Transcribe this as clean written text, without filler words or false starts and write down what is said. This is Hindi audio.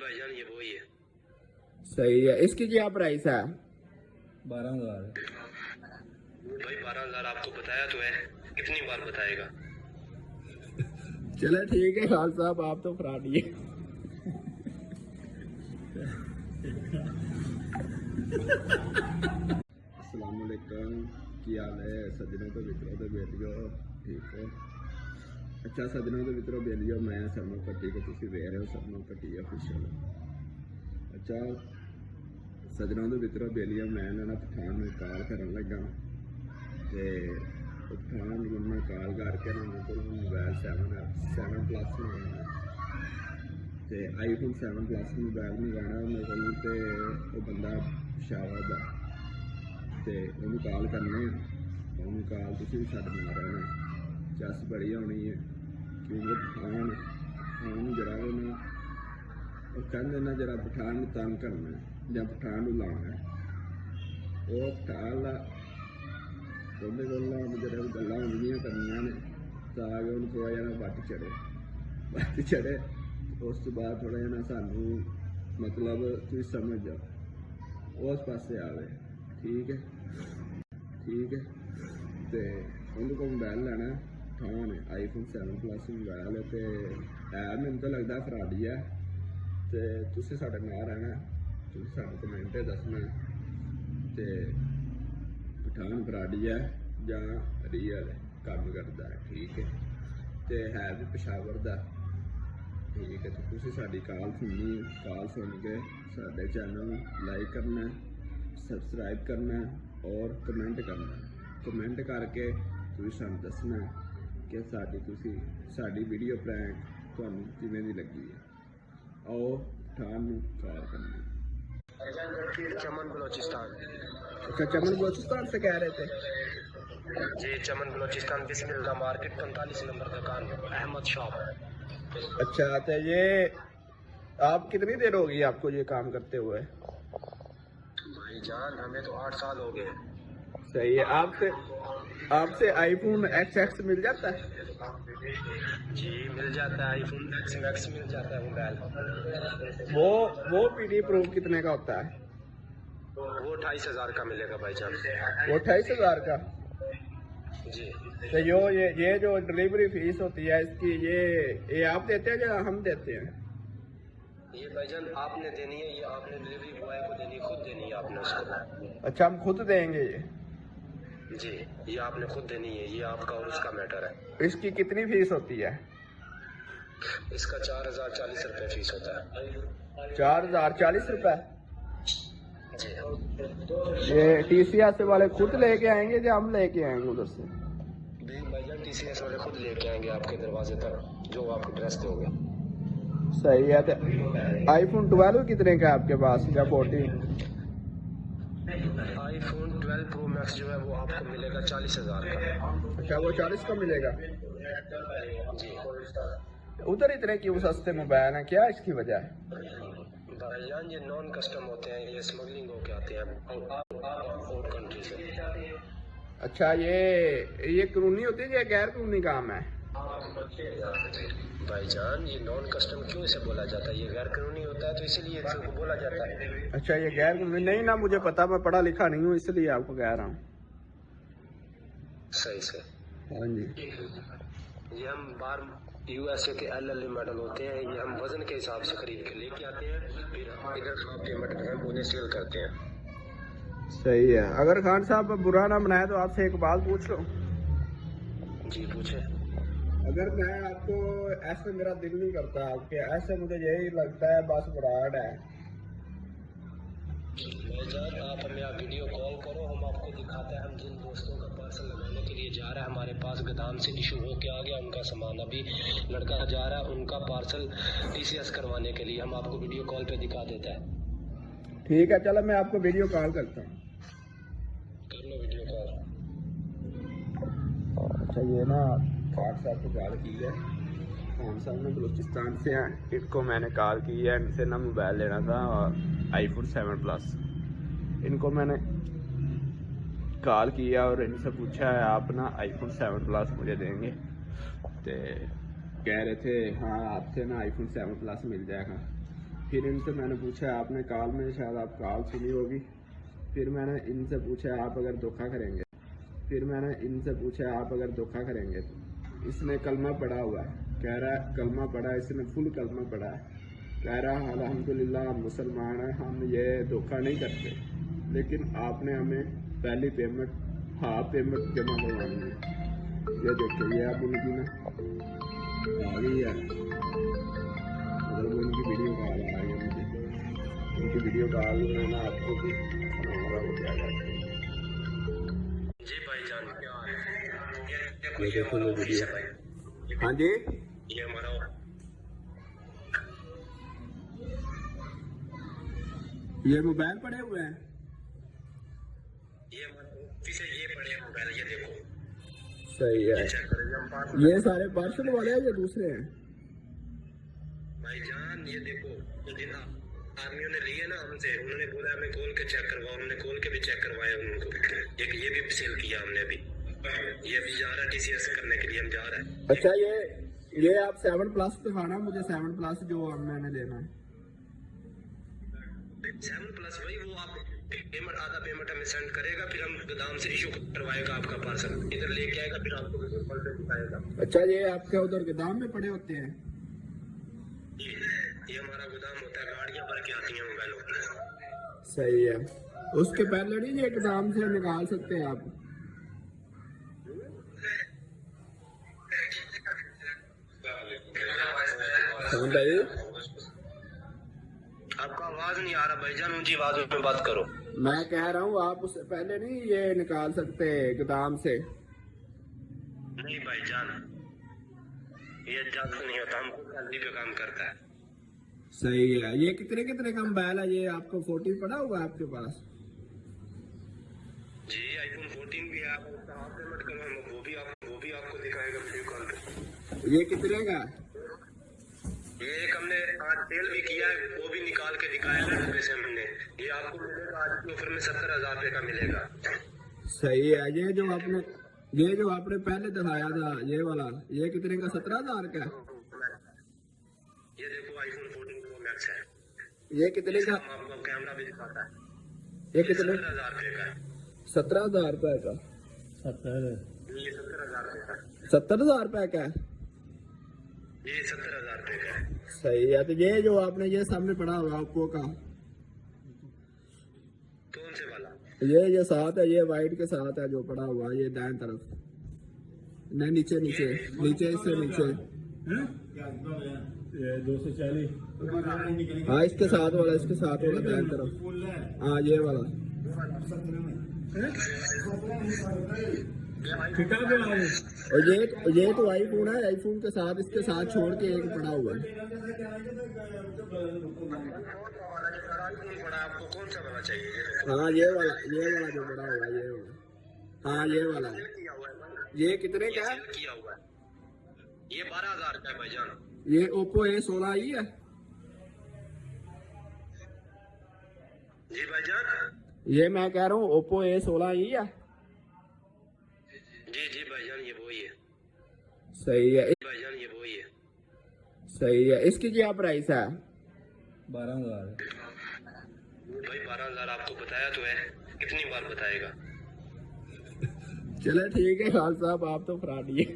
भाईजान ये वही है। सही है। इसकी क्या प्राइस है? 12,000। भाई 12,000 आपको बताया तो है, कितनी बार बताएगा। चलो ठीक है खान साहब, आप तो फ्रॉडी है। अस्सलाम वालेकुम, की हाल है सज्जनों तो मित्रों तो बेलियो, ठीक है। अच्छा सज्जनों तो मित्रों बेलियो, मैं सरनो पट्टी को तुम देख रहे हो सरनो पट्टी ऑफिशियल। अच्छा सज्जनों तो मित्रों बेलियो, मैं ना पठान में कॉल करन लगा ते पठान मैं कॉल करके ना मेरे को मोबाइल 7 प्लस मंगाना ते आईफोन 7 प्लस मोबाइल मंगाना मेरे को ते वो बंदा शावा दा ते उन्हें कॉल करने उन्हें कॉल तुम भी छड्ड ना रहना, चस बड़ी होनी है क्योंकि पठान जरा वो कहते ना जरा पठान तंग करना या पठान लाना वो पठान ला ਉਹਦੇ ਕੋਲ ਜਿਹੜੇ ਗੱਲਾਂ ਹੁੰਦੀਆਂ ਕਰਨੀਆਂ ਨੇ ਤਾਂ ਆ ਕੇ ਉਹਨੂੰ ਥੋੜਾ ਜਿਹਾ ਵੱਟ ਚੜੇ ਉਸ ਤੋਂ ਬਾਅਦ ਥੋੜਾ ਜਿਹਾ ਸਾਨੂੰ ਮਤਲਬ ਤੁਸੀਂ ਸਮਝ ਜਾਓ ਉਸ ਪਾਸੇ ਆਵੇ। ਠੀਕ ਹੈ ਤੇ ਉਹਦੇ ਕੋਲ ਮੋਬਾਈਲ ਲੈਣਾ ਠਾਣ ਆਈਫੋਨ 7 ਪਲੱਸ ਮੋਬਾਈਲ ਹੈ ਤੇ ਮੈਨੂੰ ਤਾਂ ਲੱਗਦਾ ਫਰਾਡੀ ਹੈ ਤੇ ਤੁਸੀਂ ਸਾਡੇ ਨਾਲ ਰਹਿਣਾ, ਤੁਸੀਂ ਸਾਨੂੰ ਕਮੈਂਟ 'ਤੇ ਦੱਸਣਾ ਤੇ पठान फराडी है या रियल काम करता है। ठीक है भी पेशावर का। ठीक है तो तुम साड़ी कॉल सुननी, कॉल सुन के साढ़े चैनल लाइक करना, सबसक्राइब करना और कमेंट करके तुम सानू दसना कि साड़ी वीडियो प्रैंक तुहानू किवें दी लगी है। आओ पठान नू कॉल करनी। चमन बलोचिस्तान। अच्छा चमन बलोचिस्तान से कह रहे थे जी, चमन बलोचिस्तान बिस्मिल्लाह मार्केट 45 नंबर दुकान अहमद शॉप। अच्छा तो ये आप कितनी देर होगी आपको ये काम करते हुए? भाईजान हमें तो 8 साल हो गए। सही है। आपसे आईफोन XX मिल जाता है? जी मिल जाता है, आईफोन X मैक्स मिल जाता है मोबाइल। वो पीडी प्रूफ कितने का होता है? वो 28,000 का मिलेगा भाईजान। वो 28,000 का जी। तो ये जो डिलीवरी फीस होती है इसकी ये आप देते हैं या हम देते हैं? ये भाईजान आपने देनी है, ये आपने डिलीवरी बॉय को देनी है, खुद देनी है आपने उसको। अच्छा हम खुद देंगे ये? जी ये आपने खुद देनी है, ये आपका और उसका मैटर है। इसकी कितनी फीस होती है? इसका 4,040 रुपये फीस होता है। 4,040 रुपये? जी। ये TCS वाले खुद लेके आएंगे या हम लेके आएंगे उधर से? भाईजान TCS वाले खुद लेके आएंगे आपके दरवाजे तक, जो आपको ड्रेस दोगे। सही है। तो आईफोन 12 कितने का है आपके पास या 14? आईफोन 12 प्रो मैक्स जो है वो आपको मिलेगा 40,000 का। अच्छा वो 40 का मिलेगा? जी। उधर इतने क्यों सस्ते मोबाइल हैं, क्या इसकी वजह है? भाईजान ये नॉन कस्टम होते हैं, ये स्मगलिंग होके आते हैं आउट कंट्री से। अच्छा ये कानूनी होती है या गैर कानूनी काम है? भाईजान ये नॉन कस्टम क्यों इसे बोला जाता है, ये गैर कानूनी होता है तो इसीलिए इसको बोला जाता है। अच्छा ये गैर कानूनी नहीं ना, मुझे पता, मैं पढ़ा लिखा नहीं हूँ इसलिए आपको कह रहा हूँ। सही से। हाँ जी। ये हम बार USA के LL मॉडल होते हैं, ये हम वजन के हिसाब से खरीद के लेके आते हैं, फिर इधर पेमेंट हम उन्हें सेल करते हैं। सही है। अगर खान साहब बुरा ना बनाए तो आपसे एक बात पूछ लो। जी पूछे। अगर मैं आपको ऐसे, मेरा दिल नहीं करता आपके ऐसे, मुझे यही लगता है बस ब्राड है। भाईजान आप हमें वीडियो कॉल करो, हम आपको दिखाते हैं। हम जिन दोस्तों का पार्सल लगाने के लिए जा रहा है, हमारे पास गोदाम से इशू होके आ गया उनका सामान, अभी लड़का जा रहा है उनका पार्सल TCS करवाने के लिए, हम आपको वीडियो कॉल पे दिखा देता है। ठीक है चलो मैं आपको वीडियो कॉल करता हूँ। कर लो वीडियो कॉल। अच्छा ये ना खान साहब को कॉल की है, खान साहब ने बलूचिस्तान से हैं, इनको मैंने कॉल की है, इनसे ना मोबाइल लेना था और आईफोन 7 प्लस। इनको मैंने कॉल किया और इनसे पूछा है आप ना आईफोन 7 प्लस मुझे देंगे, तो कह रहे थे हाँ आपसे ना आईफोन 7 प्लस मिल जाएगा। फिर इनसे मैंने पूछा, आपने कॉल में शायद आप कॉल सुनी होगी, फिर मैंने इनसे पूछा आप अगर धोखा करेंगे, तो इसने कलमा पढ़ा हुआ है, कह रहा है कलमा पढ़ा है, इसने फुल कलमा पढ़ा है, कह रहा है अल्हम्दुलिल्लाह हम मुसलमान हैं, हम ये धोखा नहीं करते, लेकिन आपने हमें पहली पेमेंट हाफ पेमेंट जमा करवानी है। ये देखिए, ये अब उनकी ना आ गई है, मतलब उनकी वीडियो कॉल आ रही है मुझे, उनकी वीडियो कॉल में ना आपको भी सुनाऊंगा वो क्या कहते हैं। जी भाईजान, क्या हाल है? ये देखो, ये ये देखो हमारा वो ऑफिस वीडियो। है भाई। हाँ जी, ये हमारा ये मोबाइल पड़े हुए हैं। ये हमारा ऑफिस है, ये पड़े हैं मोबाइल, ये देखो, सही है। ये चेक करेंगे हम पार्सल। ये सारे पार्सल वाले हैं या दूसरे हैं? भाईजान ये देखो, जो दिन आर्मियों ने लिए ना हमसे, उन्होंने बोला हमें खोल के चेक करवाओ, हमने खोल के भी चेक करवाया उनको। एक ये भी सेल किया हमने अभी, ये भी जा रहा है TCS करने के लिए, हम जा रहे हैं। अच्छा, ये आप 7+ दिखाना मुझे, 7+ जो मैंने लेना है। 7+ भाई, वो आप पेमेंट, आधा पेमेंट हमें सेंड करेगा, फिर हम गोदाम से इशू करवाएगा आपका पार्सल, इधर लेके आएगा, फिर आपको वीडियो कॉल पे दिखाएगा। अच्छा, ये आपके उधर गोदाम में पड़े होते हैं? ये हमारा गोदाम होता है, गाड़ियां भर के आती हैं मोबाइलों पर। सही है। उसके पहले नहीं ये गोदाम से निकाल सकते हैं आप? भाई आपका आवाज नहीं आ रहा भाईजान, ऊंची आवाज में बात करो। मैं कह रहा हूँ आप उससे पहले नहीं ये निकाल सकते गोदाम से? नहीं भाईजान, ये इजाजत नहीं होता, हमको सैलरी पे काम करता है। सही है। ये कितने कितने का मोबाइल है? ये आपको 14 पड़ा हुआ है आपके पास? जी iPhone 14 भी है, आप उसका हाफ पेमेंट करो, हम वो भी आपको दिखाएगा वीडियो कॉल पे। ये कितने का है? ये एक हमने आज सेल भी किया है, वो भी निकाल के दिखाया है पैसे हमने। ये आपको मिलेगा आज के ऑफर में 70,000 रुपए का मिलेगा। सही है। ये जो आपने पहले दिखाया था ये वाला, ये कितने का? 17,000 का? ये देखो iPhone 14 Pro Max है, ये कितने का? हम आपको कैमरा भी दिखाता है। ये कितने? 17,000 रुपए का है। 17,000 रुपए का? ये 17,000 रुपए का है। 70,000 रुपए का है? ये 17,000 रुपए का है। सही है। तो ये जो आपने ये सामने पड़ा हुआ ओप्पो का, कौन से वाला? ये साथ है, ये वाइट के साथ है जो पड़ा हुआ, ये दाएं तरफ, नहीं नीचे नीचे नीचे, इससे नीचे। ये 240। हाँ, इसके साथ वाला दाएं तरफ। हाँ, ये वाला। और ये तो आईफोन है, आईफोन के साथ इसके साथ छोड़ के एक पड़ा हुआ है। आपको कौन सा वाला चाहिए? ये देखो, हाँ, ये वाला जो पड़ा हुआ है, ये वाला। हाँ, ये वाला। किया हुआ है, ये कितने का है? सेल किया हुआ है, ये 12,000 का है भाईजान। ये ओप्पो A16 ही है? जी भाईजान। ये मैं कह रहा हूँ ओप्पो A16 ही है? जी भाईजान, ये वही है। सही है। भाईजान ये वही है। सही है। इसकी क्या प्राइस है? 12,000। भाई 12,000 आपको बताया तो है, कितनी बार बताएगा? चलो ठीक है खान साहब, आप तो फ्रॉड ही है।